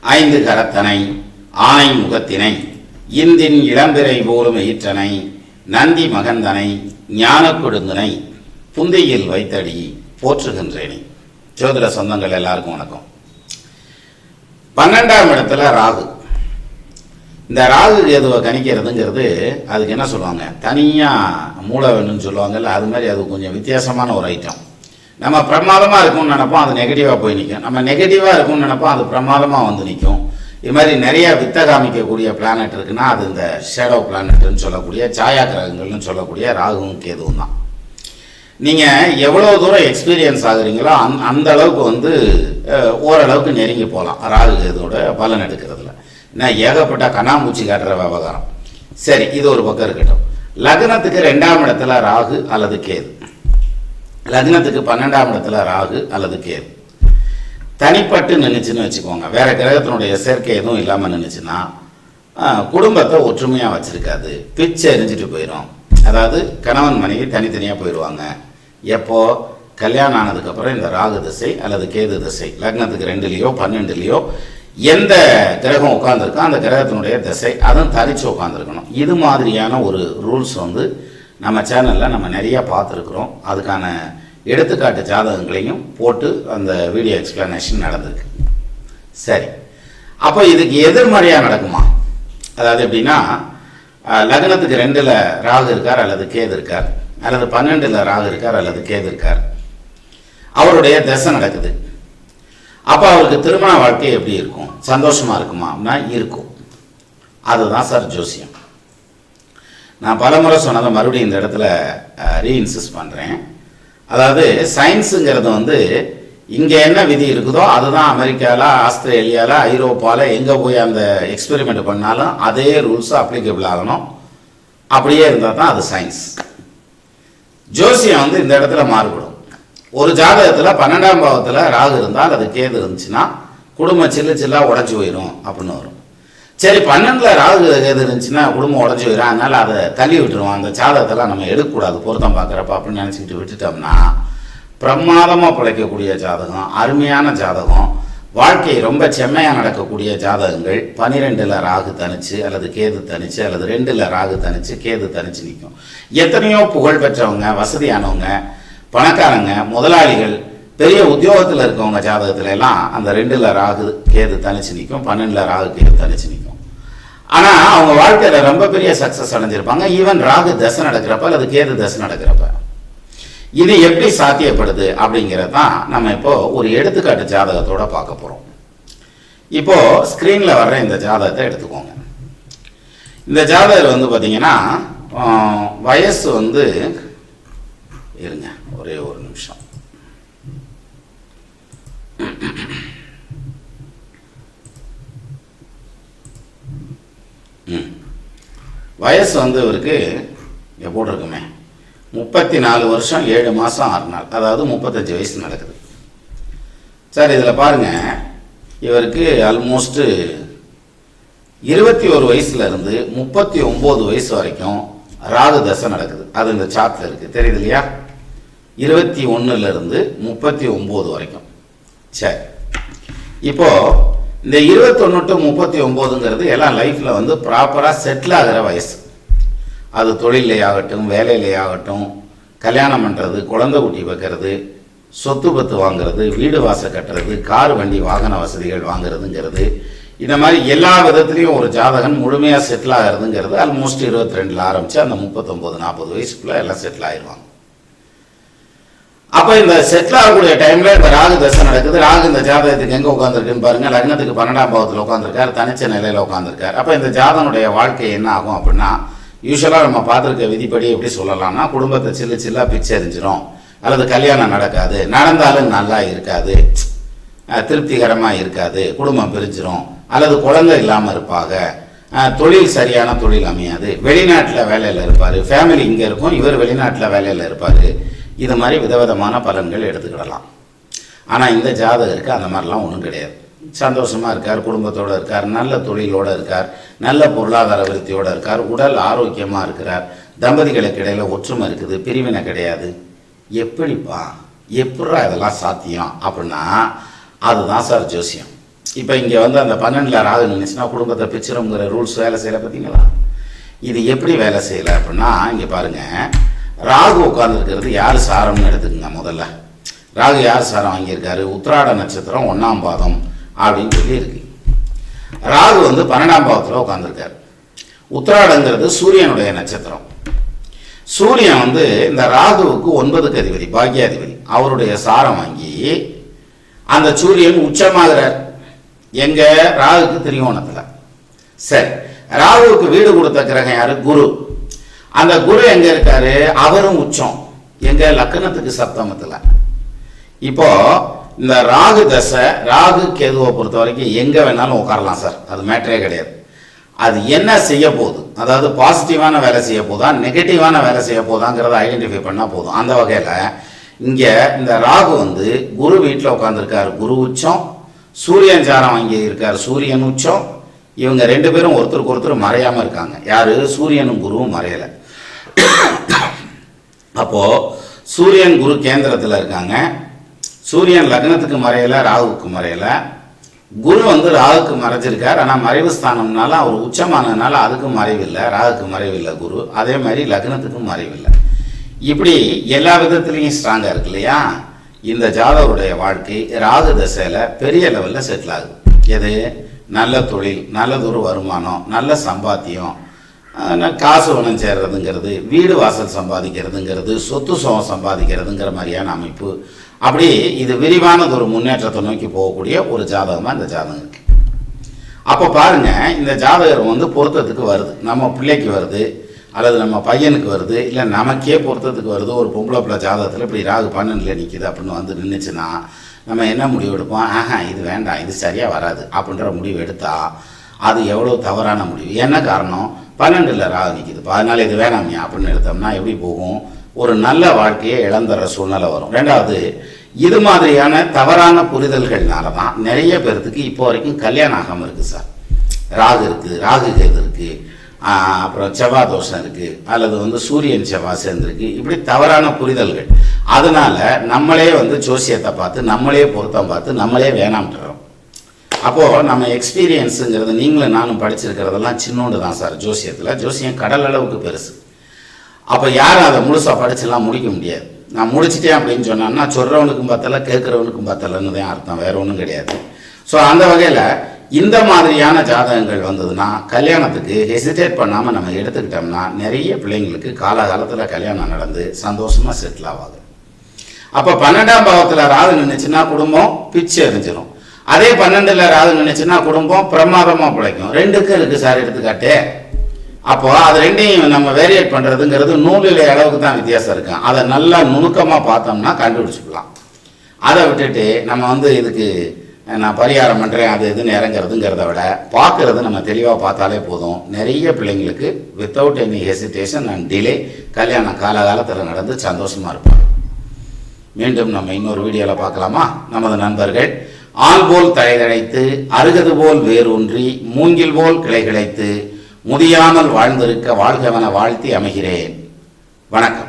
ஐந்து கரத்தனை ஆனை முகத்தினை இந்தின் இளம்பிறை போலும் ஈற்றனை நந்தி மகந்தனை ஞான கொடுந்தனை புந்தியில் வைத்தடி போற்றுகின்றேனே. ஜோதிட சொந்தங்கள் எல்லாருக்கும் வணக்கம். 12ஆம் இடத்துல ராகு. இந்த ராகு கேதுவை கணிக்கிறதுங்கிறது அதுக்கு என்ன சொல்லுவாங்க, தனியாக மூளை வேணும்னு சொல்லுவாங்கல்ல, அது மாதிரி அது கொஞ்சம் வித்தியாசமான ஒரு ஐட்டம். நம்ம பிரமாதமாக இருக்கும்னு நினைப்போம், அது நெகட்டிவாக போய் நிற்கும். நம்ம நெகட்டிவாக இருக்கும்னு நினைப்போம், அது பிரமாதமாக வந்து நிற்கும். இது மாதிரி நிறைய வித்தை காமிக்கக்கூடிய பிளானட் இருக்குன்னா அது இந்த ஷேடோ பிளானட்னு சொல்லக்கூடிய சாயா கிரகங்கள்னு சொல்லக்கூடிய ராகுவும் கேதுவும் தான். நீங்கள் எவ்வளோ தூரம் எக்ஸ்பீரியன்ஸ் ஆகுறீங்களோ அந்த அளவுக்கு வந்து ஓரளவுக்கு நெருங்கி போகலாம் ராகு கேதுவோட பலன் எடுக்கிறதுல. ஏன்னா ஏகப்பட்ட கண்ணாமூச்சி காட்டுற விவகாரம். சரி, இது ஒரு பக்கம் இருக்கட்டும். லக்னத்துக்கு 2ஆம் இடத்துல ராகு அல்லது கேது, லக்னத்துக்கு 12ஆம் இடத்துல ராகு அல்லது கேது தனிப்பட்டு நின்றுச்சுன்னு வச்சுக்கோங்க, வேற கிரகத்தினுடைய சேர்க்கை எதுவும் இல்லாமல் நின்றுச்சுன்னா குடும்பத்தை ஒற்றுமையாக வச்சிருக்காது, பிச்சை எரிஞ்சிட்டு போயிடும். அதாவது கணவன் மனைவி தனித்தனியாக போயிடுவாங்க. எப்போ கல்யாணம் ஆனதுக்கப்புறம் இந்த ராகு திசை அல்லது கேது திசை லக்னத்துக்கு 2லேயோ 12லேயோ எந்த கிரகம் உட்காந்துருக்கோ அந்த கிரகத்தினுடைய திசை அதுவும் தனிச்சு உட்காந்துருக்கணும். இது மாதிரியான ஒரு ரூல்ஸ் வந்து நம்ம சேனலில் நம்ம நிறைய பார்த்துருக்குறோம். அதுக்கான எடுத்துக்காட்டு ஜாதகங்களையும் போட்டு அந்த வீடியோ எக்ஸ்பிளனேஷன் நடந்திருக்கு. சரி, அப்போ இதுக்கு எதிர்மறையாக நடக்குமா? அதாவது எப்படின்னா, லக்னத்துக்கு 2ல் ராகு இருக்கார் அல்லது கேது இருக்கார், அல்லது 12ல் ராகு இருக்கார் அல்லது கேது இருக்கார், அவருடைய திசை நடக்குது. அப்போ அவருக்கு திருமண வாழ்க்கை எப்படி இருக்கும்? சந்தோஷமா இருக்குமா? அப்படின்னா இருக்கும். அதுதான் சார் ஜோசியம். நான் பலமுறை சொன்னதை மறுபடியும் இந்த இடத்துல ரீஇன்சிஸ்ட் பண்ணுறேன். அதாவது சயின்ஸுங்கிறது வந்து இங்கே என்ன விதி இருக்குதோ அதுதான் அமெரிக்காவில், ஆஸ்திரேலியாவில், ஐரோப்பாவில் எங்கே போய் அந்த எக்ஸ்பெரிமெண்ட் பண்ணாலும் அதே ரூல்ஸ் அப்ளிகபிள் ஆகணும். அப்படியே இருந்தால் தான் அது சயின்ஸ். ஜோசியம் வந்து இந்த இடத்துல மாறுபடும். ஒரு ஜாதகத்தில் 12ஆம் பாவத்தில் ராகு இருந்தால் அது கேது இருந்துச்சுன்னா குடும்பம் சில்லாக உடஞ்சி போயிடும் அப்படின்னு வரும். சரி, 12ல் ராகு கேது இருந்துச்சுன்னா குடும்பம் உடஞ்சி போயிடும், அதனால அதை தள்ளி விட்டுருவோம், அந்த ஜாதகத்தெல்லாம் நம்ம எடுக்கக்கூடாது பொருத்தம் பார்க்குறப்ப அப்படின்னு நினச்சிக்கிட்டு விட்டுட்டோம்னா பிரமாதமாக பிழைக்கக்கூடிய ஜாதகம், அருமையான ஜாதகம், வாழ்க்கை ரொம்ப செம்மையாக நடக்கக்கூடிய ஜாதகங்கள் 12ல் ராகு தனிச்சு அல்லது கேது தனிச்சு அல்லது 2ல் ராகு தனிச்சு கேது தனிச்சு நிற்கும். எத்தனையோ புகழ் பெற்றவங்க, வசதியானவங்க, பணக்காரங்க, முதலாளிகள், பெரிய உத்தியோகத்தில் இருக்கவங்க ஜாதகத்துல எல்லாம் அந்த 2ல் ராகு கேது தனிச்சு நிற்கும், 12ல் ராகு கேது தனிச்சு நிற்கும். ஆனால் அவங்க வாழ்க்கையில் ரொம்ப பெரிய சக்ஸஸ் அடைஞ்சிருப்பாங்க, ஈவன் ராகு தசை நடக்கிறப்ப அல்லது கேது தசை நடக்கிறப்ப. இது எப்படி சாத்தியப்படுது அப்படிங்கிறது தான் நம்ம இப்போ ஒரு எடுத்துக்காட்டு ஜாதகத்தோட பார்க்க போகிறோம். இப்போ ஸ்க்ரீனில் வர்ற இந்த ஜாதகத்தை எடுத்துக்கோங்க. இந்த ஜாதகர் வந்து பார்த்தீங்கன்னா வயசு வந்து இருங்க ஒரே ஒரு நிமிஷம். வயசு வந்து இவருக்கு போட்டிருக்குமே 34 வருஷம் 7 மாதம் 6 நாள், அதாவது 35 வயசு நடக்குது. சார் இதில் பாருங்க, இவருக்கு ஆல்மோஸ்ட் 21 வயசுலேருந்து 39 வயசு வரைக்கும் ராகு தசை நடக்குது. அது இந்த சார்ட்டில் இருக்குது, தெரியுது இல்லையா? 21லேருந்து 39 வரைக்கும். சரி, இப்போ இந்த 21 to 39ங்கிறது எல்லாம் லைஃப்பில் வந்து ப்ராப்பராக செட்டில் ஆகிற வயசு. அது தொழிலே ஆகட்டும், வேலையிலே ஆகட்டும், கல்யாணம் பண்ணுறது, குழந்தை குட்டி வைக்கிறது, சொத்து பத்து வாங்கிறது, வீடு வாசல் கட்டுறது, கார் வண்டி வாகன வசதிகள் வாங்கிறதுங்கிறது, இந்த மாதிரி எல்லா விதத்துலேயும் ஒரு ஜாதகன் முழுமையாக செட்டில் ஆகிறதுங்கிறது ஆல்மோஸ்ட் 22ல் ஆரம்பித்து அந்த 39-40 வயசுக்குள்ளே எல்லாம் செட்டில் ஆகிடுவாங்க. அப்போ இந்த செட்டில் ஆகக்கூடிய டைமில் இந்த ராகு தசை நடக்குது. ராகு இந்த ஜாதகத்துக்கு எங்கே உட்காந்துருக்குன்னு பாருங்கள், லக்னத்துக்கு 12ஆம் பாவத்தில் உட்காந்துருக்கார், தனிச்ச நிலையில் உட்காந்துருக்கார். அப்போ இந்த ஜாதகனுடைய வாழ்க்கை என்ன ஆகும் அப்படின்னா, யூஸ்வலாக நம்ம பார்த்துருக்க விதிப்படி எப்படி சொல்லலாம்னா, குடும்பத்தை சில்லாக பிச்சை எரிஞ்சிடும், அல்லது கல்யாணம் நடக்காது, நடந்தாலும் நல்லா இருக்காது, திருப்திகரமாக இருக்காது, குடும்பம் பிரிஞ்சிடும், அல்லது குழந்தை இல்லாமல் இருப்பாங்க, தொழில் சரியான தொழில் அமையாது, வெளிநாட்டில் வேலையில் இருப்பார், ஃபேமிலி இங்கே இருக்கும், இவர் வெளிநாட்டில் வேலையில் இருப்பார். இது மாதிரி விதவிதமான பலன்கள் எடுத்துக்கிடலாம். ஆனால் இந்த ஜாதகருக்கு அந்த மாதிரிலாம் ஒன்றும் கிடையாது. சந்தோஷமாக இருக்கார், குடும்பத்தோடு இருக்கார், நல்ல தொழிலோடு இருக்கார், நல்ல பொருளாதார விருத்தியோடு இருக்கார், உடல் ஆரோக்கியமாக இருக்கிறார், தம்பதிகளுக்கு இடையில ஒற்றுமை இருக்குது, பிரிவினை கிடையாது. எப்படிப்பா, எப்படா இதெல்லாம் சாத்தியம் அப்படின்னா அதுதான் சார் ஜோசியம். இப்போ இங்கே வந்து அந்த 12ல் ராகு நினைச்சுன்னா குடும்பத்தை பிச்சிருங்கிற ரூல்ஸ் வேலை செய்யலை பார்த்தீங்களா? இது எப்படி வேலை செய்யலை அப்படின்னா, இங்கே பாருங்கள், ராகு உட்காந்துருக்கிறது யார் சாரம்னு எடுத்துக்கங்க. முதல்ல ராகு யார் சாரம் வாங்கியிருக்காரு? உத்திராட நட்சத்திரம் 1ஆம் பாதம் அப்படின்னு சொல்லி இருக்கு. ராகு வந்து 12ஆம் பாவத்தில் உட்காந்துருக்காரு. உத்திராடங்கிறது சூரியனுடைய நட்சத்திரம். சூரியன் வந்து இந்த ராகுவுக்கு 9க்கு அதிபதி, பாக்கியாதிபதி. அவருடைய சாரம் வாங்கி அந்த சூரியன் உச்சமாகிறார். எங்க? ராகுக்கு திரிகோணத்துல. சரி, ராகுவுக்கு வீடு கொடுத்த கிரகம் யாரு? குரு. அந்த குரு எங்க இருக்காரு? அவரும் உச்சம். எங்க? லக்னத்துக்கு சப்தமத்துல. இப்போ இந்த ராகு தசை, ராகு கேதுவை பொறுத்த வரைக்கும் எங்க வேணாலும் உட்காரலாம் சார், அது மேட்டரே கிடையாது. அது என்ன செய்ய போகுது, அதாவது பாசிட்டிவான வேலை செய்ய போதா நெகட்டிவான வேலை செய்ய போதாங்கிறத ஐடென்டிஃபை பண்ணால் போதும். அந்த வகையில் இங்கே இந்த ராகு வந்து குரு வீட்டில் உட்காந்துருக்காரு, குரு உச்சம். சூரியன் சாரம் வாங்கி இருக்கார், சூரியன் உச்சம். இவங்க 2 பேரும் ஒருத்தருக்கு ஒருத்தர் மறையாமல் இருக்காங்க. யாரு? சூரியனும் குருவும் மறையலை. அப்போது சூரியன் குரு கேந்திரத்தில் இருக்காங்க. சூரியன் லக்னத்துக்கு மறையலை, ராகுவுக்கு மறையலை. குரு வந்து ராகுக்கு மறைஞ்சிருக்கார். ஆனால் மறைவு ஸ்தானம்னால அவர் உச்சமானதுனால அதுக்கும் மறைவில்லை, ராகுக்கு மறைவில்லை குரு. அதே மாதிரி லக்னத்துக்கும் மறைவில்லை. இப்படி எல்லா விதத்துலேயும் ஸ்ட்ராங்காக இருக்கு இல்லையா? இந்த ஜாதகருடைய வாழ்க்கை ராகு தசையில் பெரிய லெவலில் செட்டில் ஆகுது. எது? நல்ல தொழில், நல்லதொரு வருமானம், நல்ல சம்பாத்தியம், காசு வனம் சேர்றதுங்கிறது, வீடு வாசல் சம்பாதிக்கிறதுங்கிறது, சொத்து சுகம் சம்பாதிக்கிறதுங்கிற மாதிரியான அமைப்பு. அப்படி இது விரிவானது ஒரு முன்னேற்றத்தை நோக்கி போகக்கூடிய ஒரு ஜாதகமாக இந்த ஜாதகம் இருக்கு. அப்போ பாருங்க, இந்த ஜாதகம் வந்து பொருத்தத்துக்கு வருது. நம்ம பிள்ளைக்கு வருது, அல்லது நம்ம பையனுக்கு வருது, இல்லை நமக்கே பொருத்தத்துக்கு வருது. ஒரு பொம்பளை பிள்ளை ஜாதகத்தில் இப்படி ராகு 12ல் நிற்கிது அப்படின்னு வந்து நின்றுச்சுன்னா நம்ம என்ன முடிவு எடுப்போம்? இது வேண்டாம், இது சரியாக வராது அப்படின்ற முடிவு எடுத்தால் அது எவ்வளோ தவறான முடிவு. என்ன காரணம்? 12ல் ராகு நிற்கிது, அதனால இது வேணாமியா அப்படின்னு எடுத்தோம்னா எப்படி போகும்? ஒரு நல்ல வாழ்க்கையை இழந்துற சூழ்நிலை வரும். 2வது, இது மாதிரியான தவறான புரிதல்கள்னால தான் நிறைய பேர்த்துக்கு இப்போ வரைக்கும் கல்யாணம் ஆகாமல் இருக்குது சார். ராகு இருக்குது, ராகு கேது இருக்குது, அப்புறம் செவ்வாய் தோஷம் இருக்குது, அல்லது வந்து சூரியன் செவ்வாய் சேர்ந்துருக்கு. இப்படி தவறான புரிதல்கள். அதனால நம்மளே வந்து ஜோசியத்தை பார்த்து, நம்மளே பொருத்தம் பார்த்து, நம்மளே வேணாம்ட்டுறோம். அப்போது நம்ம எக்ஸ்பீரியன்ஸுங்கிறது, நீங்களும் நானும் படிச்சிருக்கிறதெல்லாம் சின்னோண்டு தான் சார். ஜோசியம் கடல் அளவுக்கு பெருசு. அப்போ யாரும் அதை முழுசாக படிச்சுலாம் முடிக்க முடியாது. நான் முடிச்சிட்டேன் அப்படின்னு சொன்னேன்னா சொல்கிறவனுக்கும் பத்தலை, கேட்குறவனுக்கும் பத்தலைன்னு தான் அர்த்தம், வேற ஒன்றும் கிடையாது. ஸோ அந்த வகையில் இந்த மாதிரியான ஜாதகங்கள் வந்ததுன்னா கல்யாணத்துக்கு ஹெசிடேட் பண்ணாமல் நம்ம எடுத்துக்கிட்டோம்னா நிறைய பிள்ளைங்களுக்கு காலகாலத்தில் கல்யாணம் நடந்து சந்தோஷமாக செட்டில் ஆகாது. அப்போ 12ஆம் பாவத்தில் ராகு நின்றுச்சுன்னா குடும்பம் பிச்சு எரிஞ்சிடும். அதே 12ல் ராகு நின்றுச்சுன்னா குடும்பம் பிரமாதமாக பிழைக்கும். 2க்கும் இருக்குது சார் எடுத்துக்காட்டு. அப்போ அது 2ஐயும் நம்ம வேரியேட் பண்ணுறதுங்கிறது நூலிலே அளவுக்கு தான் வித்தியாசம் இருக்கு. அதை நல்லா நுணுக்கமாக பார்த்தோம்னா கண்டுபிடிச்சிக்கலாம். அதை விட்டுட்டு நம்ம வந்து இதுக்கு நான் பரிகாரம் பண்ணுறேன் அது இதுன்னு இறங்குறதுங்கிறத விட பார்க்குறது நம்ம தெளிவாக பார்த்தாலே போதும். நிறைய பிள்ளைங்களுக்கு without any hesitation and delay கல்யாணம் காலகாலத்தில் நடந்து சந்தோஷமாக இருப்பாங்க. மீண்டும் நம்ம இன்னொரு வீடியோவில் பார்க்கலாமா? நமது நண்பர்கள் ஆள் போல் தழைதழைத்து, அருகது போல் வேரூன்றி, மூங்கில் போல் கிளை கிளைத்து, முதியாமல் வாழ்ந்திருக்க வாழ்கவன வாழ்த்தி அமைகிறேன். வணக்கம்.